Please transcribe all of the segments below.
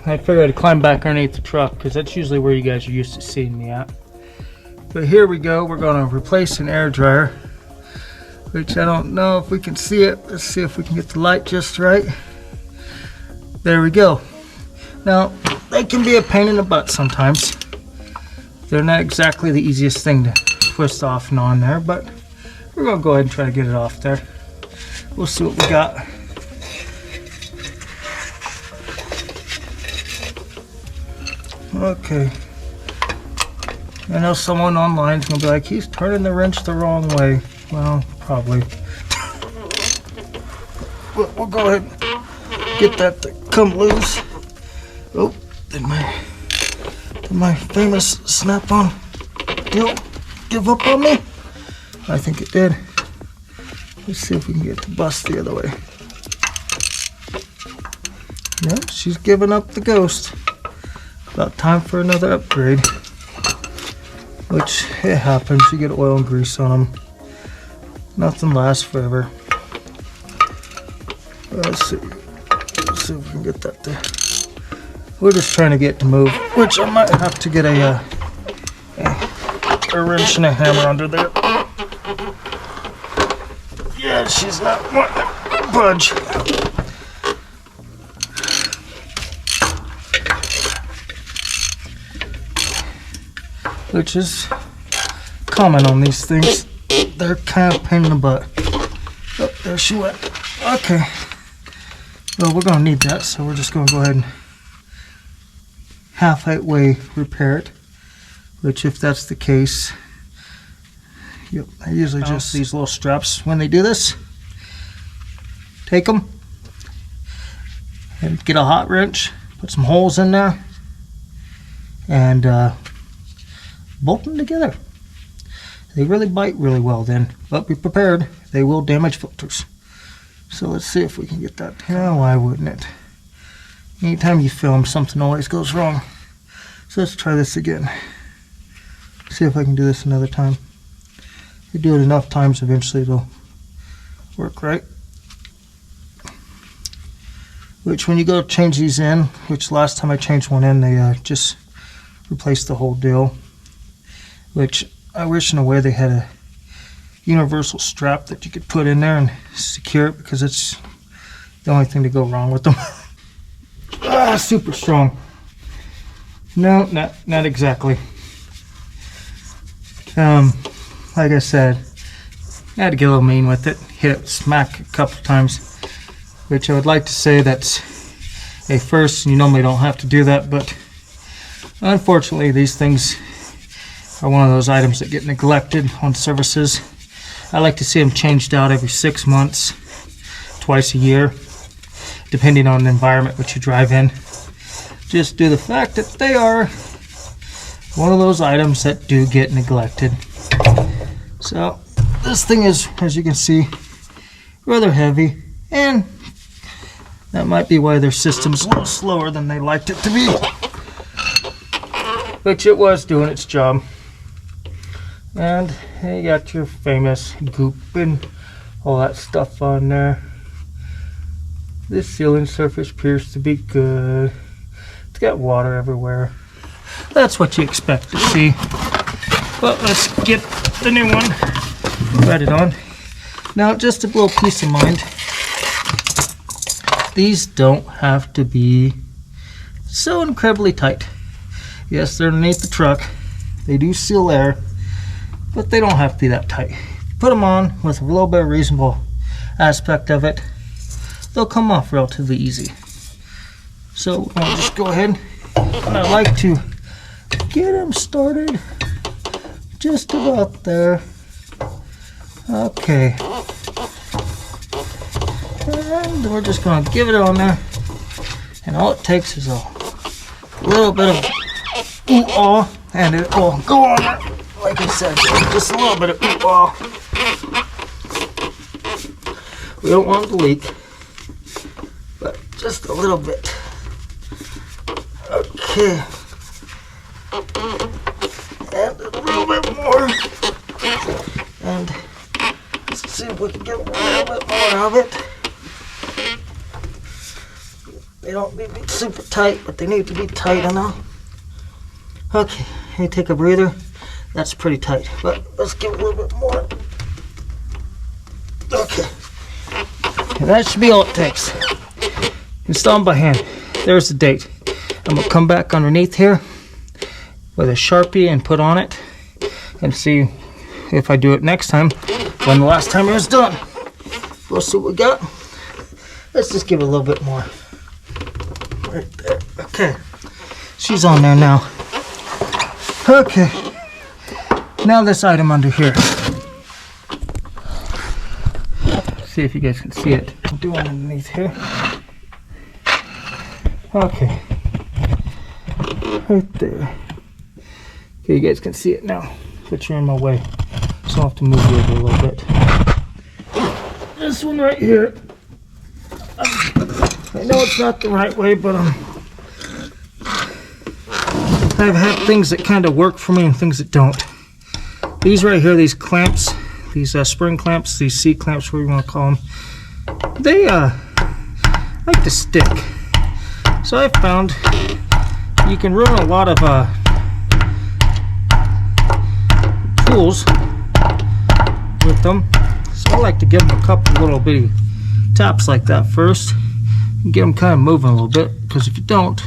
I figured I'd climb back underneath the truck because that's usually where you guys are used to seeing me at. But here we go. We're going to replace an air dryer, which I don't know if we can see it. Let's see if we can get the light just right. There we go. Now, they can be a pain in the butt sometimes. They're not exactly the easiest thing to twist off and on there, but we're going to go ahead and try to get it off there. We'll see what we got. Okay. I know someone online is going to be like, he's turning the wrench the wrong way. Well, probably. We'll go ahead and get that to come loose. Oh, did my famous snap-on deal give up on me? I think it did. Let's see if we can get the bus the other way. Yep, she's giving up the ghost. About time for another upgrade. Which, it happens. You get oil and grease on them. Nothing lasts forever. Let's see if we can get that there. We're just trying to get it to move, which I might have to get a wrench and a hammer under there. Yeah, she's not wanting to budge. Which is common on these things. They're kind of a pain in the butt. Oh, there she went. Okay. Well, we're going to need that, so we're just going to go ahead and halfway repair it. Which, if that's the case, yep, I usually just these little straps when they do this. Take them and get a hot wrench, put some holes in there, and bolt them together. They really bite really well then, but be prepared, they will damage filters. So let's see if we can get that. Yeah, why wouldn't it? Anytime you film, something always goes wrong. So let's try this again. See if I can do this another time. If you do it enough times, eventually it'll work right. Which when you go change these in, which last time I changed one in, they just replaced the whole deal. Which I wish in a way they had a universal strap that you could put in there and secure it, because it's the only thing to go wrong with them. Super strong. No, not exactly. Like I said, I had to get a little mean with it, hit it smack a couple times, which I would like to say that's a first. You normally don't have to do that, but unfortunately these things are one of those items that get neglected on services. I like to see them changed out every 6 months, twice a year, depending on the environment which you drive in. Just due to the fact that they are one of those items that do get neglected. So this thing is, as you can see, rather heavy, and that might be why their system's a little slower than they liked it to be. Which it was doing its job. And you got your famous goop and all that stuff on there. This sealing surface appears to be good. It's got water everywhere. That's what you expect to see. But let's get the new one threaded on. Now, just a little peace of mind. These don't have to be so incredibly tight. Yes, they're underneath the truck. They do seal air, but they don't have to be that tight. Put them on with a little bit of reasonable aspect of it, they'll come off relatively easy. So I'll just go ahead, and I like to get them started just about there. Okay. And we're just going to give it on there. And all it takes is a little bit of ooh-ah, and it will go on there. Like I said, just a little bit of ooh-ah. We don't want it to leak, but just a little bit. Okay. And a little bit more. And let's see if we can get a little bit more of it. They don't need to be super tight, but they need to be tight enough. Okay, let me take a breather. That's pretty tight, but let's give it a little bit more. Okay. And that should be all it takes. Install them by hand. There's the date. I'm going to come back underneath here with a Sharpie and put on it and see if I do it next time when the last time it was done. We'll see what we got. Let's just give it a little bit more. Right there. Okay. She's on there now. Okay. Now this item under here. See if you guys can see it. I'm doing underneath here. Okay. Right there. Okay, you guys can see it now, but you're in my way, so I'll have to move you over a little bit. This one right here. I know it's not the right way, but I've had things that kind of work for me and things that don't. These right here, these clamps, these spring clamps, these C clamps, whatever you want to call them, they like to stick. So I've found you can ruin a lot of tools with them. So I like to give them a couple little bitty taps like that first. Get them kind of moving a little bit, because if you don't,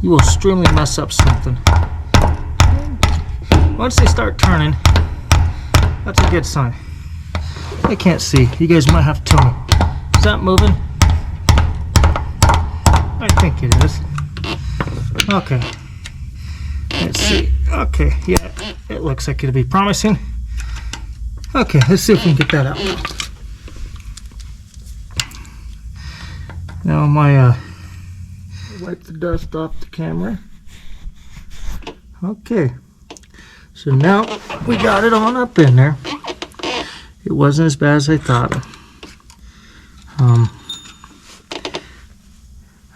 you will extremely mess up something. Once they start turning, that's a good sign. I can't see. You guys might have to tell me. Is that moving? I think it is. Okay. Let's see. Okay, yeah, it looks like it'll be promising. Okay, let's see if we can get that out. Now wipe the dust off the camera. Okay, so now we got it on up in there. It wasn't as bad as I thought.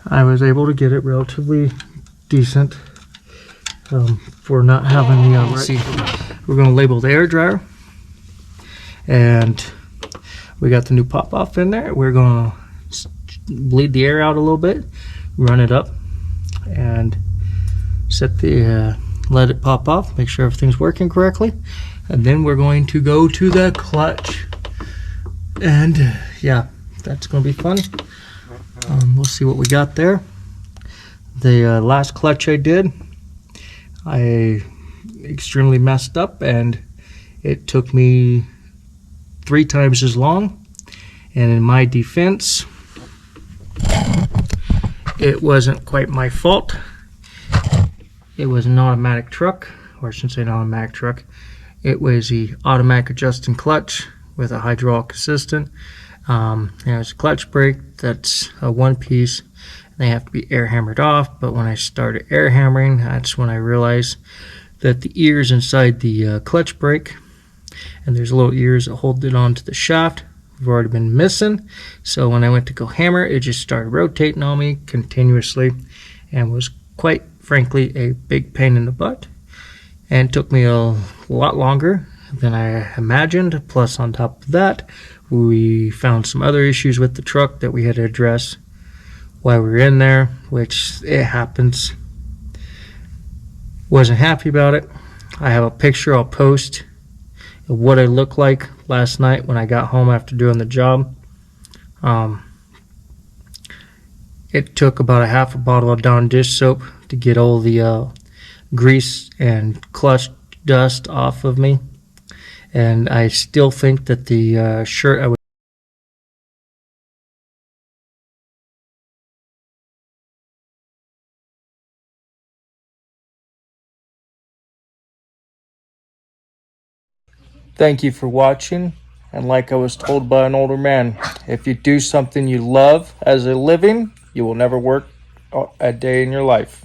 I was able to get it relatively decent for not having the we're going to label the air dryer, and we got the new pop off in there. We're going to bleed the air out a little bit, run it up, and set the let it pop off, make sure everything's working correctly, and then we're going to go to the clutch, and yeah, that's going to be fun. We'll see what we got there. The last clutch I did, I extremely messed up, and it took me 3 times as long. And in my defense, it wasn't quite my fault. It was an automatic truck, or I shouldn't say an automatic truck. It was the automatic adjusting clutch with a hydraulic assistant. And there's a clutch brake that's a one piece. They have to be air hammered off, but when I started air hammering, that's when I realized that the ears inside the clutch brake, and there's little ears that hold it onto the shaft, have already been missing. So when I went to go hammer, it just started rotating on me continuously, and was quite frankly a big pain in the butt, and took me a lot longer than I imagined. Plus, on top of that, we found some other issues with the truck that we had to address while we were in there, which it happens. Wasn't happy about it. I have a picture I'll post of what I looked like last night when I got home after doing the job. It took about a half a bottle of Dawn dish soap to get all the grease and clutch dust off of me. And I still think that the shirt I was Thank you for watching. And like I was told by an older man, if you do something you love as a living, you will never work a day in your life.